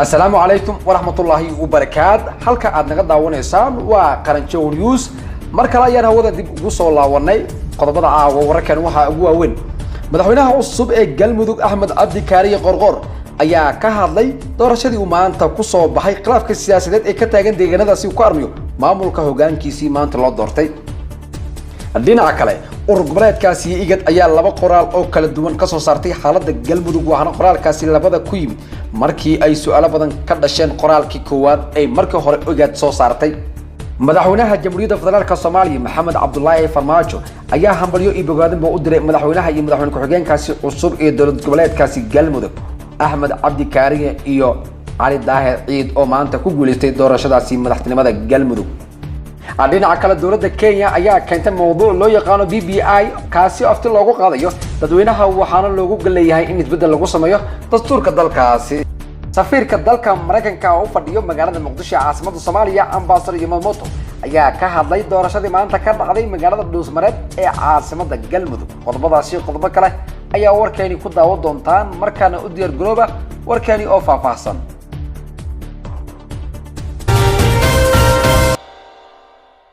السلام عليكم ورحمة الله وبركاته. حلقة عدنا قد ونسان وقرنجوغ نيوز مركلا يان هودا دib ugu soo laawanay qodobada wararkan waxa ugu waaweyn madaxweynaha cusub ee Galmudug Axmed Cabdi Kaariye Qoor-Qoor ayaa ka hadlay doorashadii uu maanta ku soo baxay khilaafka siyaasadeed ee ka taagan deegaanadaasi uu ku armiyo maamulka hoggaankiisii maanta loo doortay. dhinaca kale urur goboleedkaasi igad ayaa laba qoraal oo kala duwan ka soo saartay xaaladda Galmudug waxaana qoraalkaasi labada ku yimid markii ay su'aalo badan ka dhasheen qoraalkii koowaad ee markii hore igad soo saartay. madaxweynaha jamhuuriyadda federaalka Soomaaliya Maxamed Cabdullaahi Farmaajo ayaa hambalyo iyo bogaadin u diray madaxweynaha iyo madaxweyne ku-xigeenkaasi cusub ee dowlad goboleedkaasi Galmudug Axmed Cabdi Kaariye iyo Cali Daahir Ciid oo maanta ku guuleystay doorashadaasi madaxtinimada Galmudug. dhinaca kale dowladda Kenya ayaa keentay mowduuc loo yaqaan BBI kaasi afti loogu qaadayo dadweynaha waxaana loogu galeeyahay in isbedel lagu sameeyo dastuurka dalkaasi. safiirka dalka Mareykanka oo fadhiyo magaalada Muqdisho caasimadda Soomaaliya Ambassador Yamamoto ayaa ka hadlay doorashadii maanta ka dhacday magaalada Dhuusmareed ee caasimadda Galmudug. qodobadaasi qodobo kale ayaa warkeeni ku daawo doontaan markaana u diyaar garooba warkeeni oo faahfaahsan.